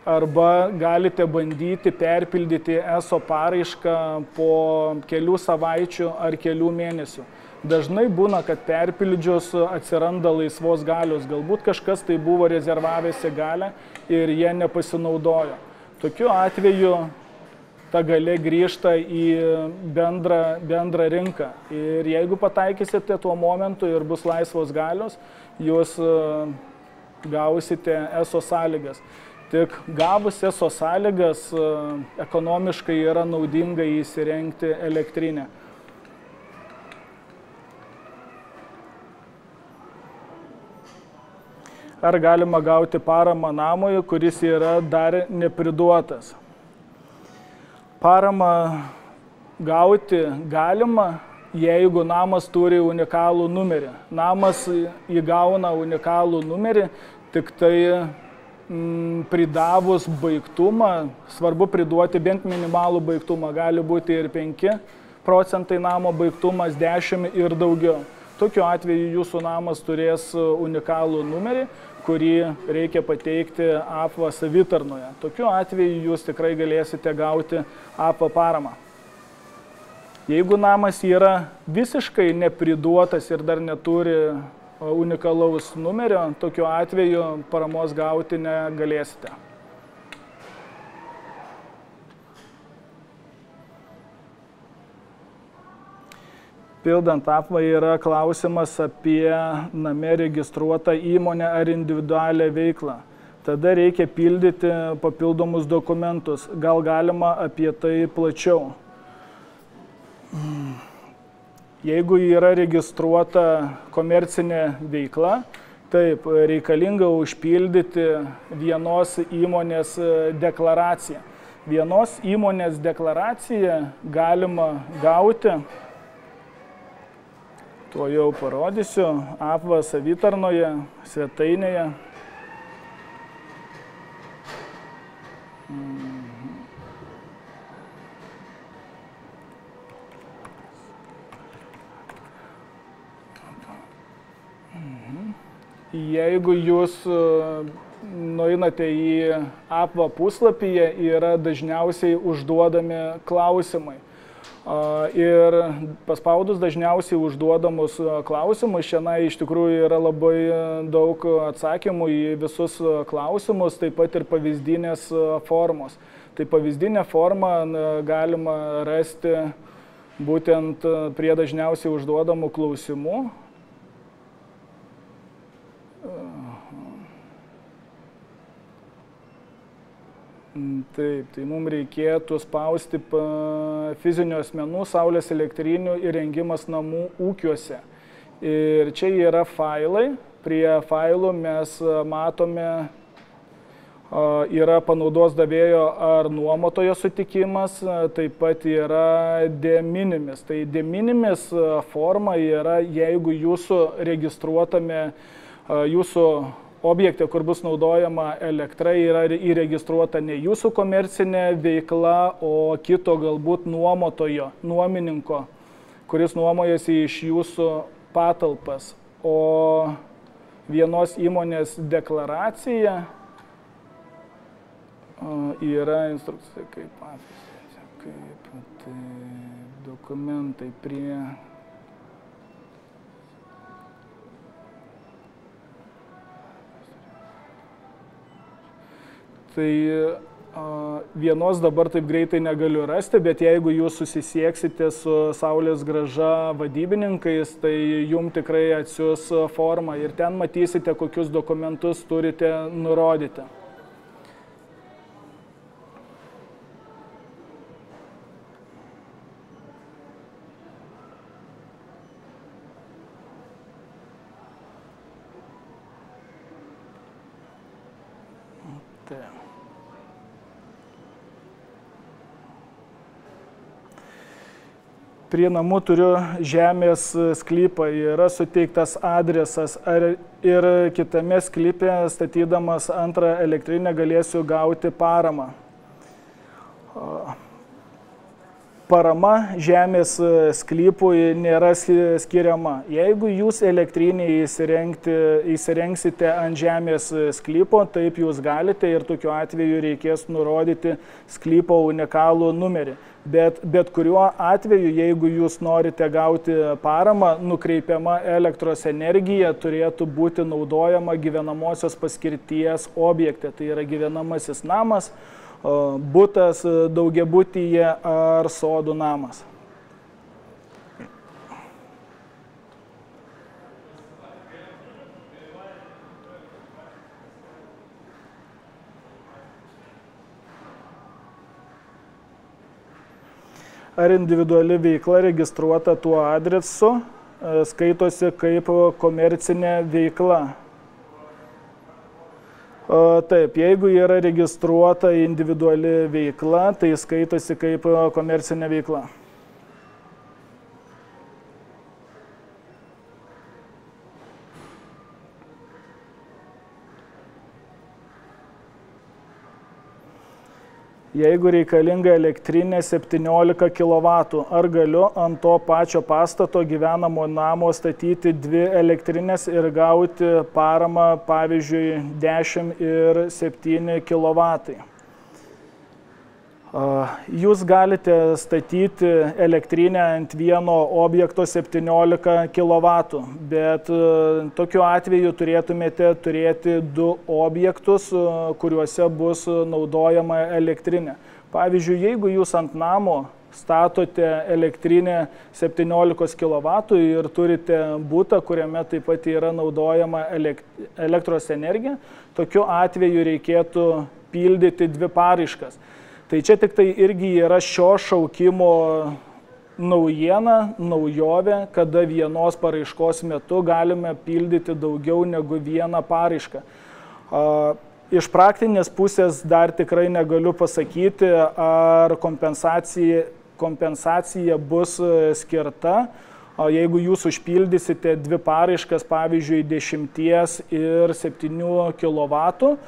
arba galite bandyti perpildyti ESO paraišką po kelių savaičių ar kelių mėnesių. Dažnai būna, kad perpildžius atsiranda laisvos galios. Galbūt kažkas tai buvo rezervavęsi galę ir jie nepasinaudojo. Tokiu atveju ta galia grįžta į bendrą rinką. Ir jeigu pataikysite tuo momentu ir bus laisvos galios, jūs gausite ESO sąlygas. Tik gavus ESO sąlygas ekonomiškai yra naudinga įsirengti elektrinę. Ar galima gauti paramą namui, kuris yra dar nepriduotas? Paramą gauti galima, jeigu namas turi unikalų numerį. Namas įgauna unikalų numerį, tik tai pridavus baigtumą, svarbu priduoti bent minimalų baigtumą, gali būti ir 5% namo baigtumas, 10 ir daugiau. Tokiu atveju jūsų namas turės unikalų numerį, kurį reikia pateikti APVA savitarnoje. Tokiu atveju jūs tikrai galėsite gauti APVA paramą. Jeigu namas yra visiškai nepriduotas ir dar neturi unikalaus numerio, tokiu atveju paramos gauti negalėsite. Pildant APVA yra klausimas apie name registruotą įmonę ar individualią veiklą. Tada reikia pildyti papildomus dokumentus. Gal galima apie tai plačiau? Jeigu yra registruota komercinė veikla, taip, reikalinga užpildyti vienos įmonės deklaraciją. Vienos įmonės deklaraciją galima gauti, tuo jau parodysiu, APVA savitarnoje, svetainėje. Jeigu jūs nueinate į APVA puslapyje, yra dažniausiai užduodami klausimai. Ir paspaudus dažniausiai užduodamus klausimus, šiandien iš tikrųjų yra labai daug atsakymų į visus klausimus, taip pat ir pavyzdinės formos. Tai pavyzdinę formą galima rasti būtent prie dažniausiai užduodamų klausimų. Taip, tai mums reikėtų spausti fizinių asmenų saulės elektrinių įrengimas namų ūkiuose. Ir čia yra failai. Prie failų mes matome, yra panaudos davėjo ar nuomotojo sutikimas, taip pat yra de minimis. Tai de minimis forma yra, jeigu jūsų registruotame, jūsų objekte, kur bus naudojama elektra, yra įregistruota ne jūsų komercinė veikla, o kito galbūt nuomotojo, nuomininko, kuris nuomojasi iš jūsų patalpas. O vienos įmonės deklaracija yra instrukcija, kaip dokumentai prie... Tai vienos dabar taip greitai negaliu rasti, bet jeigu jūs susisieksite su Saulės grąža vadybininkais, tai jums tikrai atsiųs formą ir ten matysite, kokius dokumentus turite nurodyti. Prie namų turiu žemės sklypą, yra suteiktas adresas ir kitame sklype statydamas antrą elektrinę galėsiu gauti paramą. Parama žemės sklypui nėra skiriama. Jeigu jūs elektrinį įsirengsite ant žemės sklypo, taip jūs galite ir tokiu atveju reikės nurodyti sklypo unikalų numerį. Bet kuriuo atveju, jeigu jūs norite gauti paramą, nukreipiama elektros energija turėtų būti naudojama gyvenamosios paskirties objekte. Tai yra gyvenamasis namas, butas daugiabutyje ar sodų namas. Ar individuali veikla registruota tuo adresu skaitosi kaip komercinė veikla? Taip, jeigu yra registruota individuali veikla, tai skaitosi kaip komercinė veikla. Jeigu reikalinga elektrinė 17 kW, ar galiu ant to pačio pastato gyvenamo namo statyti 2 elektrinės ir gauti paramą, pavyzdžiui, 10 ir 7 kW? Jūs galite statyti elektrinę ant vieno objekto 17 kW, bet tokiu atveju turėtumėte turėti 2 objektus, kuriuose bus naudojama elektrinė. Pavyzdžiui, jeigu jūs ant namo statote elektrinę 17 kW ir turite butą, kuriame taip pat yra naudojama elektros energija, tokiu atveju reikėtų pildyti 2 paraiškas. Tai čia tik tai irgi yra šio šaukimo naujiena, naujovė, kada vienos paraiškos metu galime pildyti daugiau negu 1 paraišką. Iš praktinės pusės dar tikrai negaliu pasakyti, ar kompensacija bus skirta. Jeigu jūs užpildysite 2 paraiškas, pavyzdžiui, 10 ir 7 kW,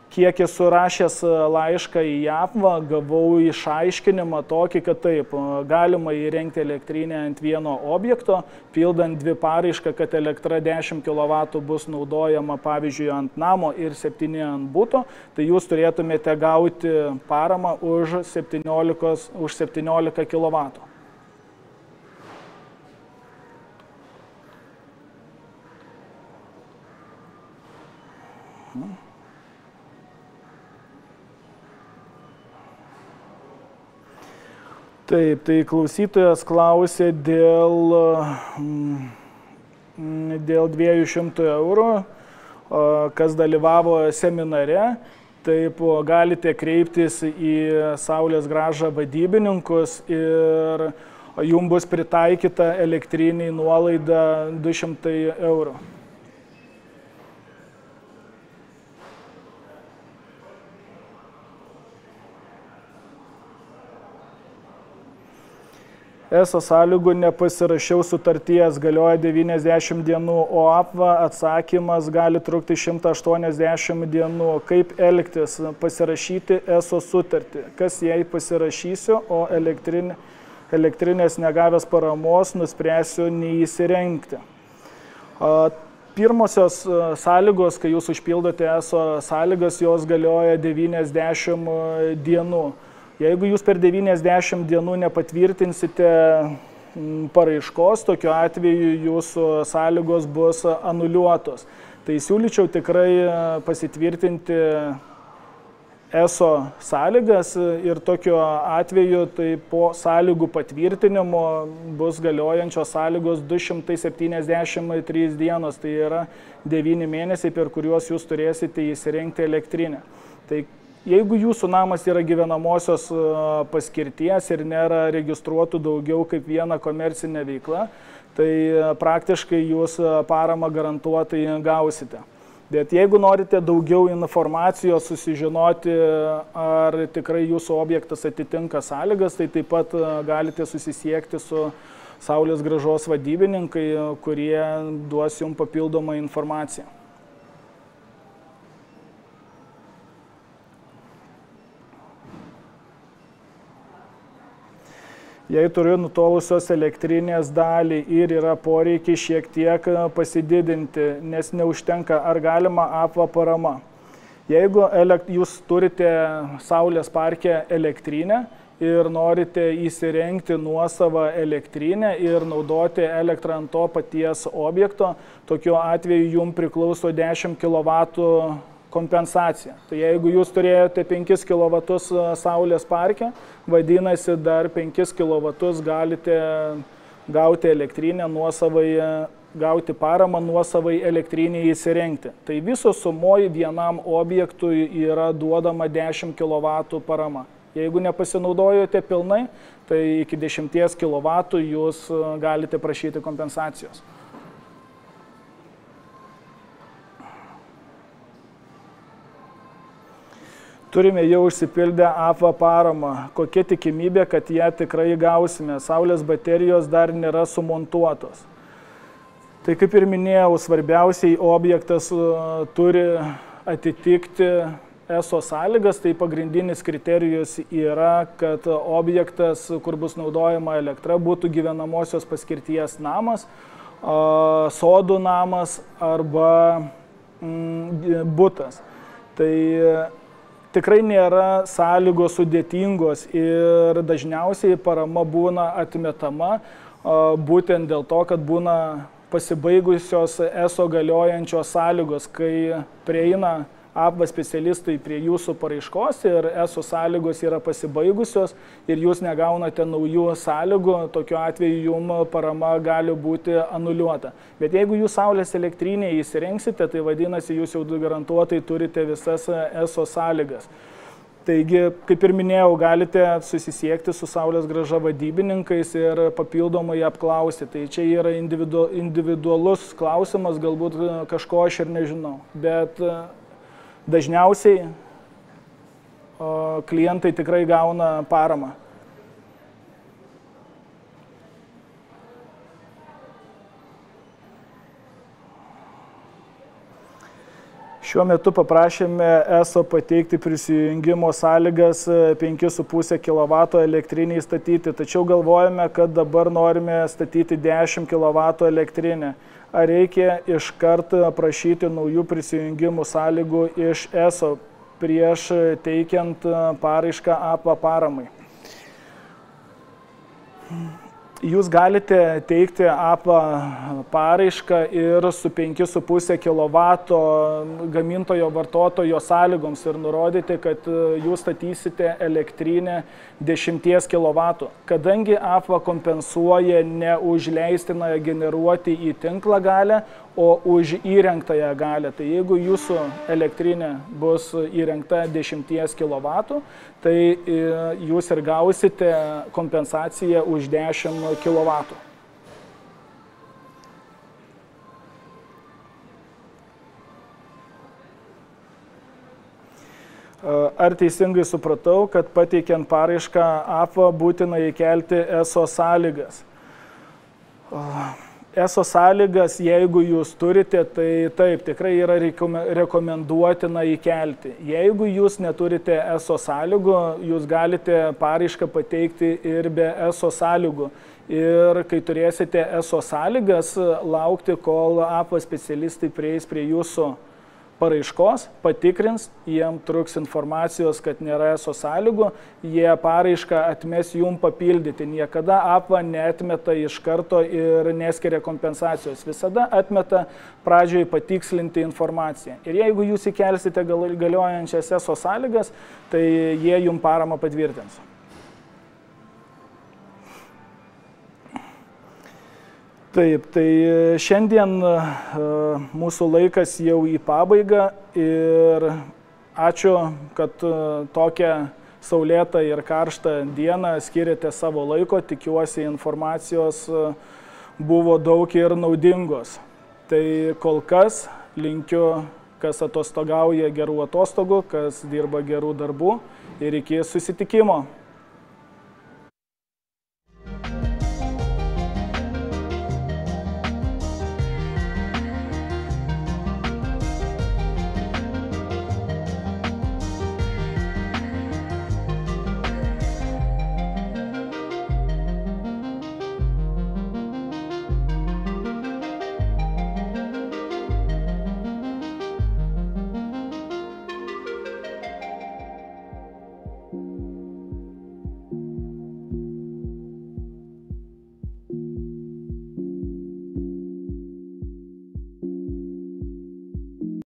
kiek esu rašęs laišką į JAPVą, gavau išaiškinimą tokį, kad taip, galima įrengti elektrinę ant vieno objekto, pildant 2 paraišką, kad elektra 10 kW bus naudojama, pavyzdžiui, ant namo ir 7 ant buto, tai jūs turėtumėte gauti paramą už 17 kW. Taip, tai klausytojas klausė dėl 200 eurų, kas dalyvavo seminare. Taip, galite kreiptis į Saulės grąžą vadybininkus ir jums bus pritaikyta elektriniai nuolaida 200 eurų. ESO sąlygų nepasirašiau sutarties, galioja 90 dienų, o apva atsakymas gali trukti 180 dienų. Kaip elgtis? Pasirašyti ESO sutartį. Kas jei pasirašysiu, o elektrinės negavęs paramos nuspręsiu neįsirengti. Pirmosios sąlygos, kai jūs užpildote ESO sąlygas, jos galioja 90 dienų. Jeigu jūs per 90 dienų nepatvirtinsite paraiškos, tokiu atveju jūsų sąlygos bus anuliuotos. Tai siūlyčiau tikrai pasitvirtinti ESO sąlygas ir tokiu atveju tai po sąlygų patvirtinimo bus galiojančios sąlygos 273 dienos, tai yra 9 mėnesiai, per kuriuos jūs turėsite įsirengti elektrinę. Tai jeigu jūsų namas yra gyvenamosios paskirties ir nėra registruotų daugiau kaip viena komercinė veikla, tai praktiškai jūs paramą garantuotai gausite. Bet jeigu norite daugiau informacijos, susižinoti, ar tikrai jūsų objektas atitinka sąlygas, tai taip pat galite susisiekti su Saulės grąžos vadybininkai, kurie duos jums papildomą informaciją. Jei turiu nutolusios elektrinės dalį ir yra poreikiai šiek tiek pasididinti, nes neužtenka, ar galima apva parama. Jeigu jūs turite Saulės parke elektrinę ir norite įsirengti nuosavą elektrinę ir naudoti elektrą ant to paties objekto, tokiu atveju jums priklauso 10 kW kompensacija. Tai jeigu jūs turėjote 5 kW Saulės parke, vadinasi, dar 5 kW galite gauti elektrinę nuosavai, gauti paramą nuosavai elektriniai įsirengti. Tai viso sumoje vienam objektui yra duodama 10 kW parama. Jeigu nepasinaudojote pilnai, tai iki 10 kW jūs galite prašyti kompensacijos. Turime jau užsipildę apva paramą. Kokia tikimybė, kad ją tikrai gausime? Saulės baterijos dar nėra sumontuotos. Tai kaip ir minėjau, svarbiausiai objektas turi atitikti ESO sąlygas, tai pagrindinis kriterijus yra, kad objektas, kur bus naudojama elektra, būtų gyvenamosios paskirties namas, sodų namas arba butas. Tai tikrai nėra sąlygos sudėtingos ir dažniausiai parama būna atmetama būtent dėl to, kad būna pasibaigusios ESO galiojančios sąlygos, kai prieina apva specialistai prie jūsų paraiškos ir ESO sąlygos yra pasibaigusios ir jūs negaunate naujų sąlygų, tokiu atveju jums parama gali būti anuliuota. Bet jeigu jūs Saulės elektrinę įsirengsite, tai vadinasi, jūs jau garantuotai turite visas ESO sąlygas. Taigi, kaip ir minėjau, galite susisiekti su Saulės grąža vadybininkais ir papildomai apklausti. Tai čia yra individualus klausimas, galbūt kažko aš ir nežinau. Bet dažniausiai klientai tikrai gauna paramą. Šiuo metu paprašėme ESO pateikti prisijungimo sąlygas 5,5 kW elektriniai statyti, tačiau galvojame, kad dabar norime statyti 10 kW elektrinę. Ar reikia iškart prašyti naujų prisijungimų sąlygų iš ESO prieš teikiant paraišką apva paramai? Jūs galite teikti APA paraišką ir su 5,5 kW gamintojo vartotojo sąlygoms ir nurodyti, kad jūs statysite elektrinę 10 kW. Kadangi APA kompensuoja ne už leistiną generuoti į tinklą galę, o už įrengtąją galę. Tai jeigu jūsų elektrinė bus įrengta 10 kW, tai jūs ir gausite kompensaciją už 10 kW. Ar teisingai supratau, kad pateikiant paraišką APA būtina įkelti ESO sąlygas? ESO sąlygas, jeigu jūs turite, tai taip, tikrai yra rekomenduotina įkelti. Jeigu jūs neturite ESO sąlygų, jūs galite paraišką pateikti ir be ESO sąlygų. Ir kai turėsite ESO sąlygas, laukti, kol APA specialistai prieis prie jūsų paraiškos, patikrins, jiem truks informacijos, kad nėra ESO sąlygų, jie paraišką atmes jum papildyti. Niekada APA neatmeta iš karto ir neskiria kompensacijos. Visada atmeta pradžioj patikslinti informaciją. Ir jeigu jūs įkelsite galiojančias ESO sąlygas, tai jie jum paramą patvirtins. Taip, tai šiandien mūsų laikas jau į pabaigą ir ačiū, kad tokią saulėtą ir karštą dieną skiriate savo laiko. Tikiuosi, informacijos buvo daug ir naudingos. Tai kol kas linkiu, kas atostogauja, gerų atostogų, kas dirba gerų darbų ir iki susitikimo.